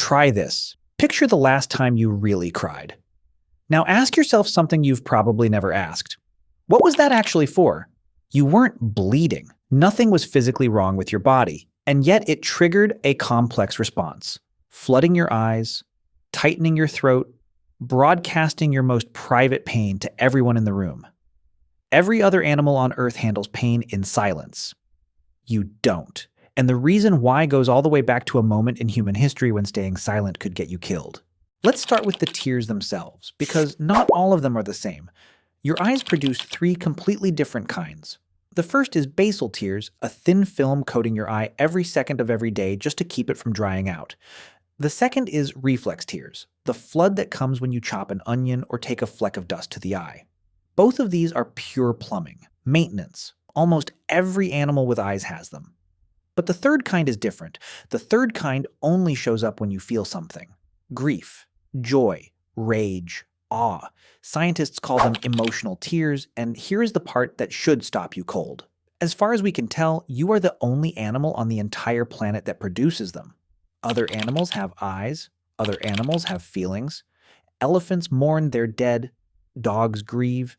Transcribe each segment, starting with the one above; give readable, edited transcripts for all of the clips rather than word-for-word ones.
Try this. Picture the last time you really cried. Now ask yourself something you've probably never asked. What was that actually for? You weren't bleeding. Nothing was physically wrong with your body, and yet it triggered a complex response, flooding your eyes, tightening your throat, broadcasting your most private pain to everyone in the room. Every other animal on Earth handles pain in silence. You don't. And the reason why goes all the way back to a moment in human history when staying silent could get you killed. Let's start with the tears themselves, because not all of them are the same. Your eyes produce three completely different kinds. The first is basal tears, a thin film coating your eye every second of every day just to keep it from drying out. The second is reflex tears, the flood that comes when you chop an onion or take a fleck of dust to the eye. Both of these are pure plumbing, maintenance. Almost every animal with eyes has them. But the third kind is different. The third kind only shows up when you feel something. Grief, joy, rage, awe. Scientists call them emotional tears, and here is the part that should stop you cold. As far as we can tell, you are the only animal on the entire planet that produces them. Other animals have eyes. Other animals have feelings. Elephants mourn their dead. Dogs grieve.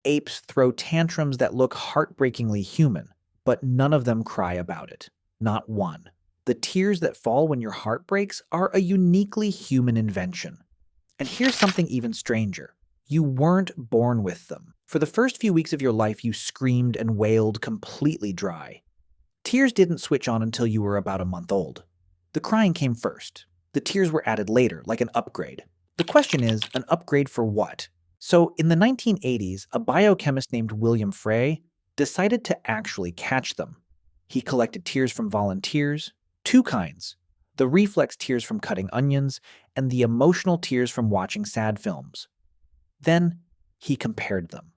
Apes throw tantrums that look heartbreakingly human, but none of them cry about it. Not one. The tears that fall when your heart breaks are a uniquely human invention. And here's something even stranger. You weren't born with them. For the first few weeks of your life, you screamed and wailed completely dry. Tears didn't switch on until you were about a month old. The crying came first. The tears were added later, like an upgrade. The question is, an upgrade for what? So, in the 1980s, a biochemist named William Frey decided to actually catch them. He collected tears from volunteers, two kinds, the reflex tears from cutting onions and the emotional tears from watching sad films. Then, he compared them.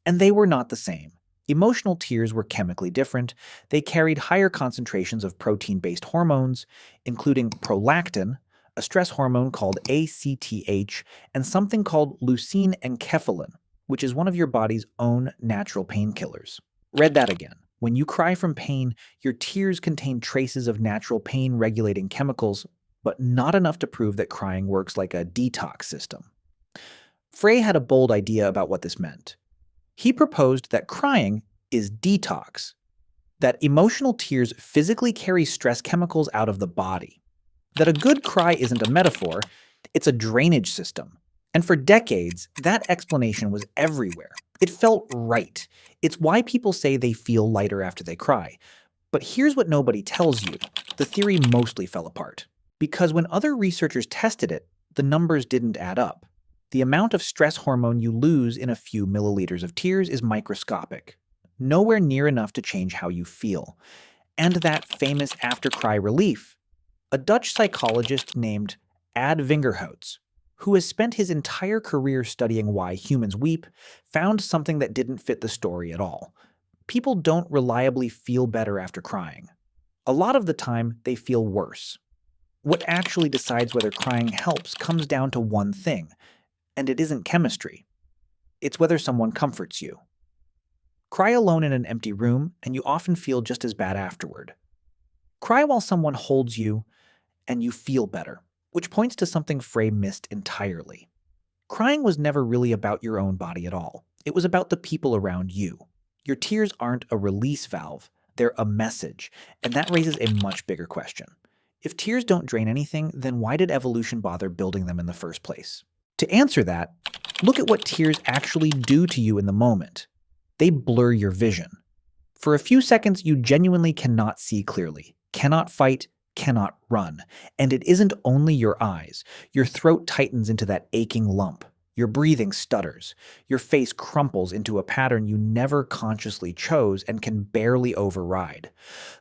And they were not the same. Emotional tears were chemically different. They carried higher concentrations of protein-based hormones, including prolactin, a stress hormone called ACTH, and something called leucine and enkephalin, which is one of your body's own natural painkillers. Read that again. When you cry from pain, your tears contain traces of natural pain-regulating chemicals, but not enough to prove that crying works like a detox system. Frey had a bold idea about what this meant. He proposed that crying is detox, that emotional tears physically carry stress chemicals out of the body, that a good cry isn't a metaphor, it's a drainage system. And for decades, that explanation was everywhere. It felt right. It's why people say they feel lighter after they cry. But here's what nobody tells you. The theory mostly fell apart. Because when other researchers tested it, the numbers didn't add up. The amount of stress hormone you lose in a few milliliters of tears is microscopic, nowhere near enough to change how you feel. And that famous after-cry relief. A Dutch psychologist named Ad Vingerhouts, who has spent his entire career studying why humans weep, found something that didn't fit the story at all. People don't reliably feel better after crying. A lot of the time, they feel worse. What actually decides whether crying helps comes down to one thing, and it isn't chemistry. It's whether someone comforts you. Cry alone in an empty room, and you often feel just as bad afterward. Cry while someone holds you, and you feel better, which points to something Frey missed entirely. Crying was never really about your own body at all. It was about the people around you. Your tears aren't a release valve, they're a message, and that raises a much bigger question. If tears don't drain anything, then why did evolution bother building them in the first place? To answer that, look at what tears actually do to you in the moment. They blur your vision. For a few seconds, you genuinely cannot see clearly, cannot fight, cannot run. And it isn't only your eyes. Your throat tightens into that aching lump. Your breathing stutters. Your face crumples into a pattern you never consciously chose and can barely override.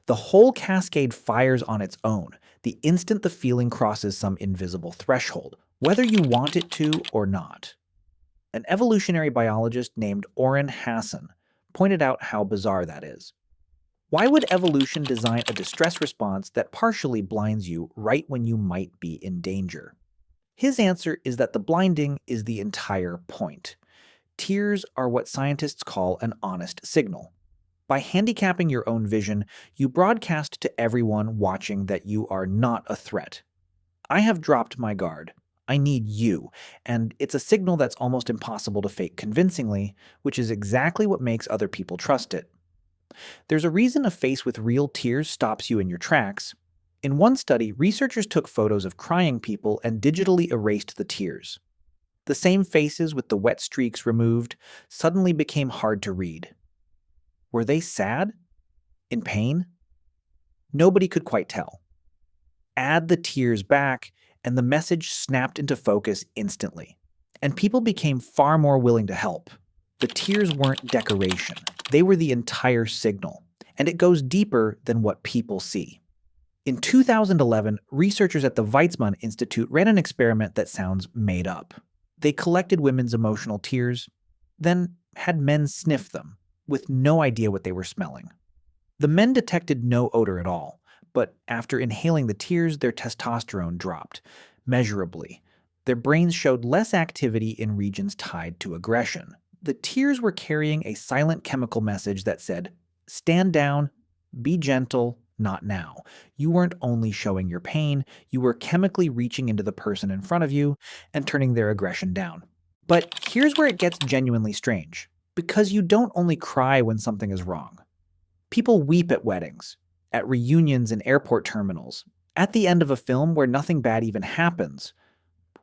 The whole cascade fires on its own, the instant the feeling crosses some invisible threshold, whether you want it to or not. An evolutionary biologist named Orrin Hassan pointed out how bizarre that is. Why would evolution design a distress response that partially blinds you right when you might be in danger? His answer is that the blinding is the entire point. Tears are what scientists call an honest signal. By handicapping your own vision, you broadcast to everyone watching that you are not a threat. I have dropped my guard. I need you. And it's a signal that's almost impossible to fake convincingly, which is exactly what makes other people trust it. There's a reason a face with real tears stops you in your tracks. In one study, researchers took photos of crying people and digitally erased the tears. The same faces with the wet streaks removed suddenly became hard to read. Were they sad? In pain? Nobody could quite tell. Add the tears back, and the message snapped into focus instantly. And people became far more willing to help. The tears weren't decoration, they were the entire signal. And it goes deeper than what people see. In 2011, researchers at the Weizmann Institute ran an experiment that sounds made up. They collected women's emotional tears, then had men sniff them, with no idea what they were smelling. The men detected no odor at all, but after inhaling the tears, their testosterone dropped measurably. Their brains showed less activity in regions tied to aggression. The tears were carrying a silent chemical message that said, "Stand down, be gentle, not now." You weren't only showing your pain, you were chemically reaching into the person in front of you and turning their aggression down. But here's where it gets genuinely strange. Because you don't only cry when something is wrong. People weep at weddings, at reunions in airport terminals, at the end of a film where nothing bad even happens.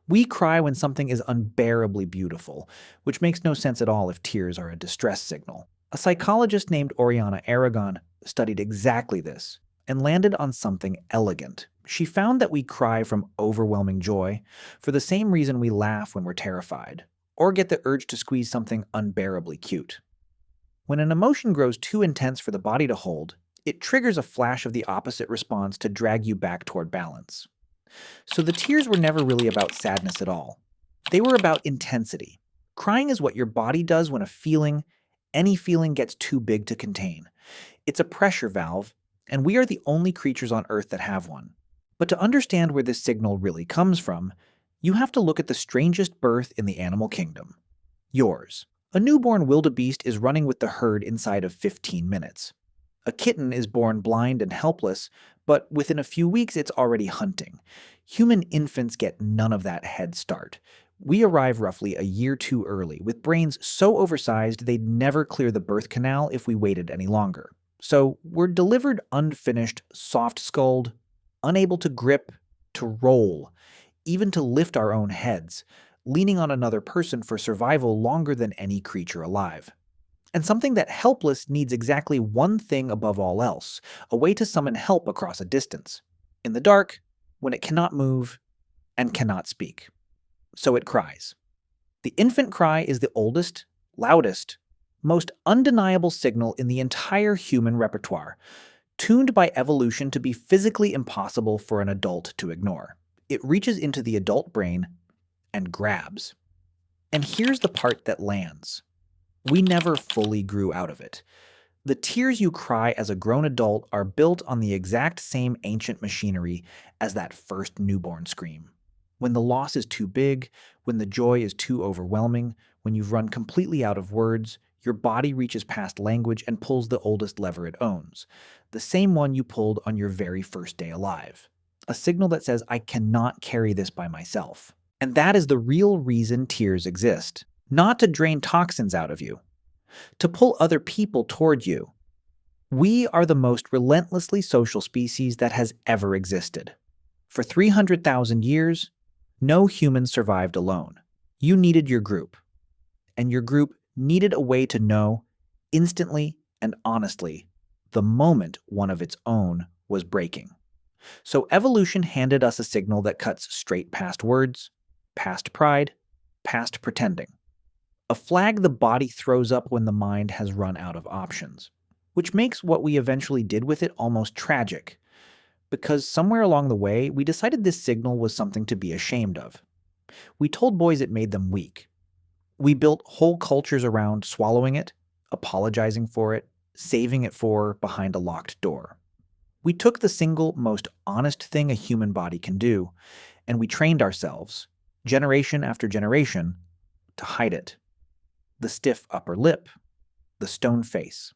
We cry when something is unbearably beautiful, which makes no sense at all if tears are a distress signal. A psychologist named Oriana Aragon studied exactly this and landed on something elegant. She found that we cry from overwhelming joy for the same reason we laugh when we're terrified, or get the urge to squeeze something unbearably cute. When an emotion grows too intense for the body to hold, it triggers a flash of the opposite response to drag you back toward balance. So the tears were never really about sadness at all. They were about intensity. Crying is what your body does when any feeling gets too big to contain. It's a pressure valve, and we are the only creatures on Earth that have one. But to understand where this signal really comes from, you have to look at the strangest birth in the animal kingdom. Yours. A newborn wildebeest is running with the herd inside of 15 minutes. A kitten is born blind and helpless, but within a few weeks it's already hunting. Human infants get none of that head start. We arrive roughly a year too early, with brains so oversized they'd never clear the birth canal if we waited any longer. So we're delivered unfinished, soft-skulled, unable to grip, to roll, even to lift our own heads, leaning on another person for survival longer than any creature alive. And something that helpless needs exactly one thing above all else, a way to summon help across a distance. In the dark, when it cannot move and cannot speak. So it cries. The infant cry is the oldest, loudest, most undeniable signal in the entire human repertoire, tuned by evolution to be physically impossible for an adult to ignore. It reaches into the adult brain and grabs. And here's the part that lands. We never fully grew out of it. The tears you cry as a grown adult are built on the exact same ancient machinery as that first newborn scream. When the loss is too big, when the joy is too overwhelming, when you've run completely out of words, your body reaches past language and pulls the oldest lever it owns, the same one you pulled on your very first day alive. A signal that says, "I cannot carry this by myself." And that is the real reason tears exist. Not to drain toxins out of you, to pull other people toward you. We are the most relentlessly social species that has ever existed. For 300,000 years, no human survived alone. You needed your group, and your group needed a way to know, instantly and honestly, the moment one of its own was breaking. So evolution handed us a signal that cuts straight past words, past pride, past pretending. A flag the body throws up when the mind has run out of options, which makes what we eventually did with it almost tragic, because somewhere along the way, we decided this signal was something to be ashamed of. We told boys it made them weak. We built whole cultures around swallowing it, apologizing for it, saving it for behind a locked door. We took the single most honest thing a human body can do, and we trained ourselves, generation after generation, to hide it. The stiff upper lip, the stone face.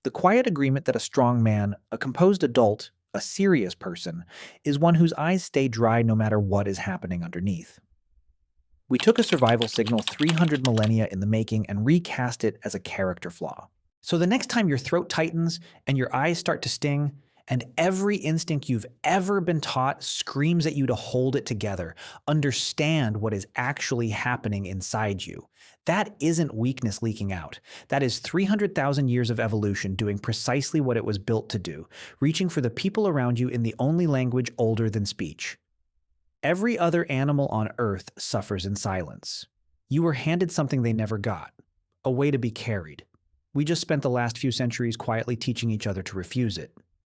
The quiet agreement that a strong man, a composed adult, A serious person is one whose eyes stay dry no matter what is happening underneath. We took a survival signal 300 millennia in the making and recast it as a character flaw. So the next time your throat tightens and your eyes start to sting, and every instinct you've ever been taught screams at you to hold it together, understand what is actually happening inside you. That isn't weakness leaking out. That is 300,000 years of evolution doing precisely what it was built to do, reaching for the people around you in the only language older than speech. Every other animal on Earth suffers in silence. You were handed something they never got, a way to be carried. We just spent the last few centuries quietly teaching each other to refuse it.